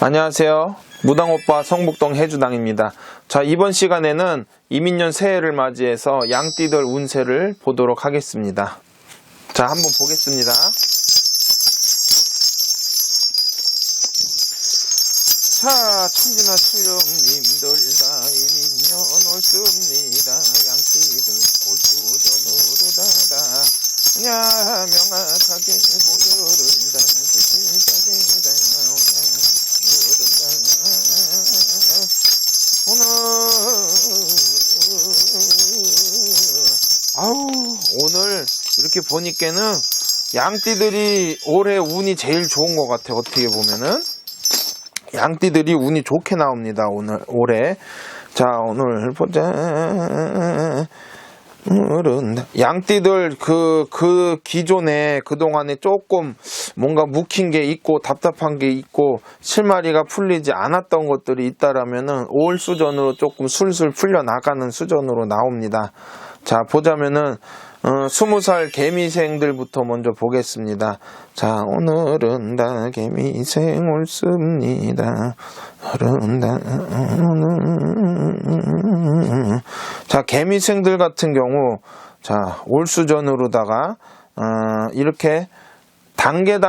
안녕하세요. 무당오빠 성북동 해주당입니다. 자, 이번 시간에는 이민년 새해를 맞이해서 양띠들 운세를 보도록 하겠습니다. 자, 한번 보겠습니다. 자, 천지나 출령님들 다 이민년 옳습니다. 양띠들 올수전으로다다 야 명확하게 보여른다. 오늘 이렇게 보니까는 양띠들이 올해 운이 제일 좋은 것 같아. 어떻게 보면은 양띠들이 운이 좋게 나옵니다. 올해. 자, 오늘 보자. 양띠들 그 기존에 그동안에 조금 뭔가 묵힌 게 있고 답답한 게 있고 실마리가 풀리지 않았던 것들이 있다라면은 올 수전으로 조금 술술 풀려나가는 수전으로 나옵니다. 자, 보자면은 20살 개미생들부터 먼저 보겠습니다. 자, 오늘은 다 개미생 옳습니다. 자, 개미생들 같은 경우 자, 올수전으로다가 이렇게 단계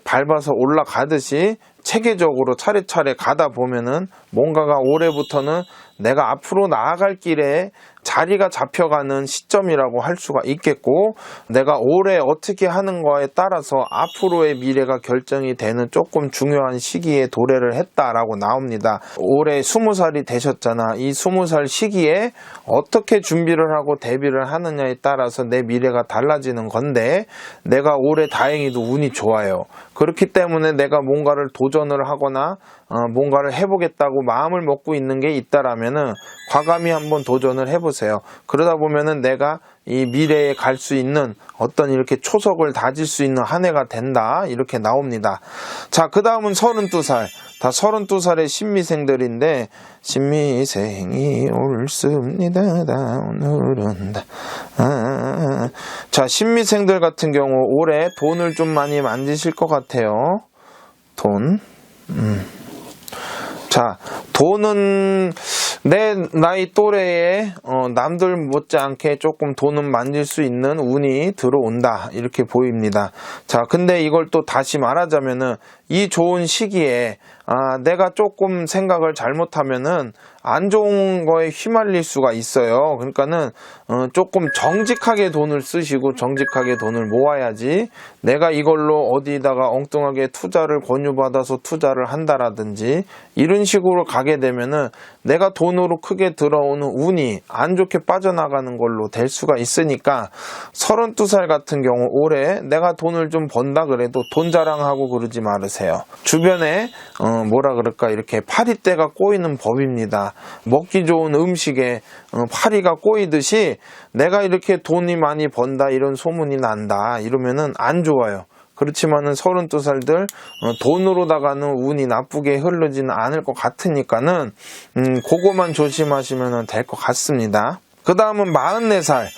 밟아서 올라가듯이 체계적으로 차례차례 가다 보면은 뭔가가 올해부터는 내가 앞으로 나아갈 길에 자리가 잡혀가는 시점이라고 할 수가 있겠고, 내가 올해 어떻게 하는 거에 따라서 앞으로의 미래가 결정이 되는 조금 중요한 시기에 도래를 했다라고 나옵니다. 올해 20살이 되셨잖아. 이 20살 시기에 어떻게 준비를 하고 대비를 하느냐에 따라서 내 미래가 달라지는 건데, 내가 올해 다행히도 운이 좋아요. 그렇기 때문에 내가 뭔가를 도전을 하거나 뭔가를 해보겠다고 마음을 먹고 있는 게 있다라면은 과감히 한번 도전을 해보세요. 그러다 보면은 내가 이 미래에 갈 수 있는 어떤 이렇게 초석을 다질 수 있는 한 해가 된다, 이렇게 나옵니다. 자, 그 다음은 32살. 다 32살의 신미생들인데, 신미생이 옳습니다. 오늘은 자, 신미생들 같은 경우 올해 돈을 좀 많이 만지실 것 같아요. 돈. 자, 돈은 내 나이 또래에 남들 못지않게 조금 돈은 만질 수 있는 운이 들어온다, 이렇게 보입니다. 자, 근데 이걸 또 다시 말하자면은 이 좋은 시기에 내가 조금 생각을 잘못하면은 안 좋은 거에 휘말릴 수가 있어요. 그러니까는 조금 정직하게 돈을 쓰시고 정직하게 돈을 모아야지, 내가 이걸로 어디다가 엉뚱하게 투자를 권유받아서 투자를 한다라든지 이런 식으로 가게 되면은 내가 돈으로 크게 들어오는 운이 안 좋게 빠져나가는 걸로 될 수가 있으니까, 32살 같은 경우 올해 내가 돈을 좀 번다 그래도 돈 자랑하고 그러지 말으세요. 주변에 뭐라 그럴까, 이렇게 파리떼가 꼬이는 법입니다. 먹기 좋은 음식에 파리가 꼬이듯이 내가 이렇게 돈이 많이 번다 이런 소문이 난다 이러면은 안 좋아요. 그렇지만은 32살들 돈으로다가는 운이 나쁘게 흐르지는 않을 것 같으니까는 그거만 조심하시면 될 것 같습니다. 그 다음은 44살.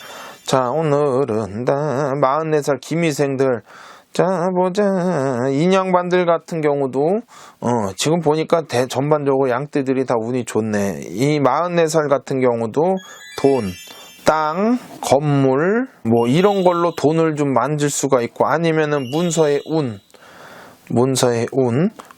자, 오늘은 다 44살 기미생들. 자, 보자. 인양반들 같은 경우도 지금 보니까 전반적으로 양띠들이 다 운이 좋네. 이 44살 같은 경우도 돈, 땅, 건물 뭐 이런 걸로 돈을 좀 만질 수가 있고, 아니면은 문서의 운,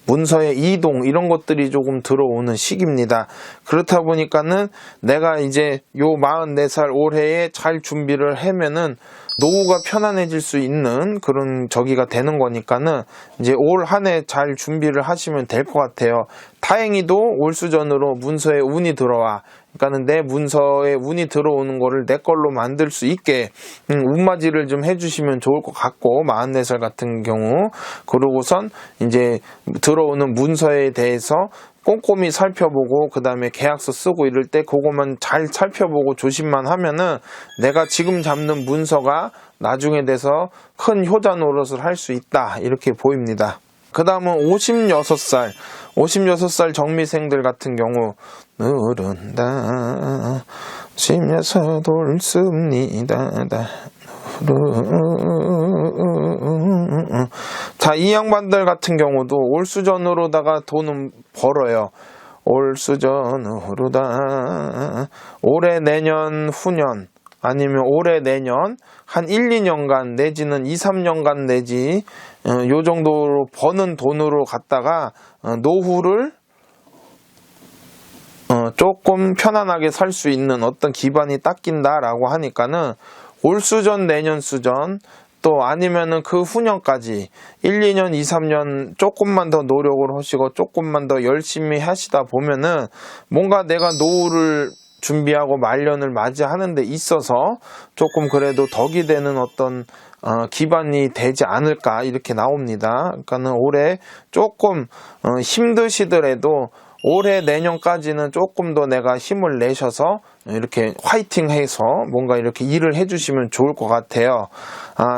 문서의 이동 이런 것들이 조금 들어오는 시기입니다. 그렇다 보니까는 내가 이제 요 44살 올해에 잘 준비를 하면은 노후가 편안해질 수 있는 그런 저기가 되는 거니까는 이제 올 한 해 잘 준비를 하시면 될 것 같아요. 다행히도 올 수전으로 문서에 운이 들어와. 그러니까는 내 문서에 운이 들어오는 거를 내 걸로 만들 수 있게 운맞이를 좀 해주시면 좋을 것 같고, 44살 같은 경우. 그러고선 이제 들어오는 문서에 대해서 꼼꼼히 살펴보고 그 다음에 계약서 쓰고 이럴 때 그것만 잘 살펴보고 조심만 하면은 내가 지금 잡는 문서가 나중에 돼서 큰 효자 노릇을 할 수 있다, 이렇게 보입니다. 그 다음은 56살 정미생들 같은 경우, 누른다 56 옳습니다. 자, 자, 이 양반들 같은 경우도 올 수전으로다가 돈은 벌어요. 올 수전으로다 올해 내년 후년 아니면 올해 내년 한 1, 2년간 내지는 2, 3년간 내지 요 정도로 버는 돈으로 갖다가 노후를 조금 편안하게 살 수 있는 어떤 기반이 딱 낀다라고 하니까는 올 수전, 내년 수전 또 아니면은 그 후년까지 1, 2년, 2, 3년 조금만 더 노력을 하시고 조금만 더 열심히 하시다 보면은 뭔가 내가 노후를 준비하고 말년을 맞이하는 데 있어서 조금 그래도 덕이 되는 어떤 기반이 되지 않을까 이렇게 나옵니다. 그러니까는 올해 조금 힘드시더라도 올해 내년까지는 조금 더 내가 힘을 내셔서 이렇게 화이팅 해서 뭔가 이렇게 일을 해주시면 좋을 것 같아요.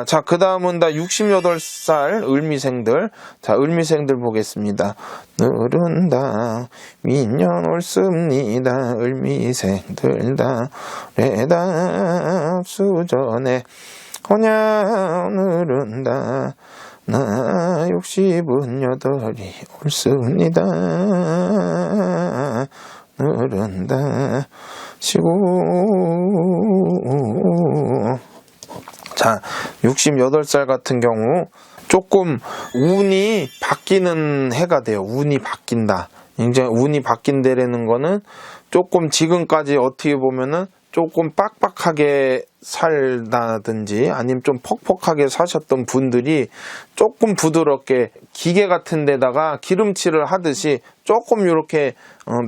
자, 그 다음은 다 68살 을미생들. 자, 을미생들 보겠습니다. 늘은다 민년 옳습니다. 을미생들 다 레답 수전에 호냐 늘은다 나 68이 옳습니다. 늘은다 시고. 자, 68살 같은 경우 조금 운이 바뀌는 해가 돼요. 운이 바뀐다. 이제 운이 바뀐다라는 거는 조금 지금까지 어떻게 보면은 조금 빡빡하게 살다든지 아니면 좀 퍽퍽하게 사셨던 분들이 조금 부드럽게 기계 같은 데다가 기름칠을 하듯이 조금 이렇게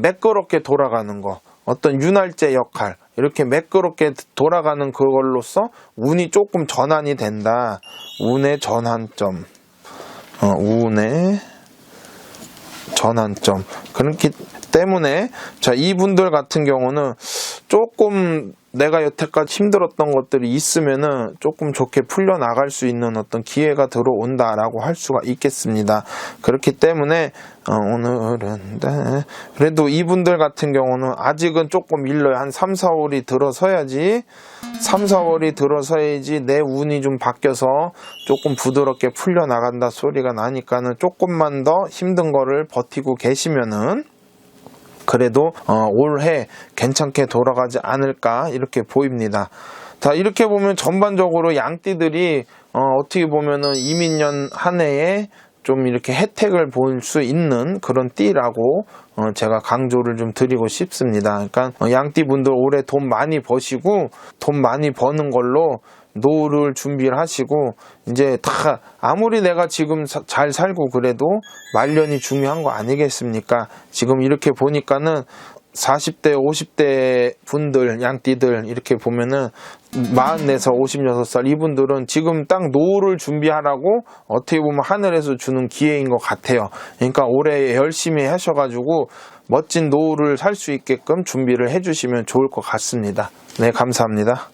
매끄럽게 돌아가는 거, 어떤 윤활제 역할 이렇게 매끄럽게 돌아가는 그걸로써 운이 조금 전환이 된다. 운의 전환점, 운의 전환점. 그렇기 때문에 자, 이분들 같은 경우는 조금 내가 여태까지 힘들었던 것들이 있으면은 조금 좋게 풀려나갈 수 있는 어떤 기회가 들어온다라고 할 수가 있겠습니다. 그렇기 때문에 오늘은 그래도 이분들 같은 경우는 아직은 조금 일러요. 한 3, 4월이 들어서야지 3, 4월이 들어서야지 내 운이 좀 바뀌어서 조금 부드럽게 풀려나간다 소리가 나니까는 조금만 더 힘든 거를 버티고 계시면은 그래도 올해 괜찮게 돌아가지 않을까 이렇게 보입니다. 자, 이렇게 보면 전반적으로 양띠들이 어떻게 보면은 이민년 한 해에 좀 이렇게 혜택을 볼 수 있는 그런 띠라고 제가 강조를 좀 드리고 싶습니다. 그러니까 양띠분들 올해 돈 많이 버시고 돈 많이 버는 걸로 노후를 준비를 하시고 이제 다 아무리 내가 지금 잘 살고 그래도 말년이 중요한 거 아니겠습니까? 지금 이렇게 보니까는 40대, 50대 분들, 양띠들 이렇게 보면은 44살, 56살 이분들은 지금 딱 노후를 준비하라고 어떻게 보면 하늘에서 주는 기회인 것 같아요. 그러니까 올해 열심히 하셔가지고 멋진 노후를 살 수 있게끔 준비를 해주시면 좋을 것 같습니다. 네, 감사합니다.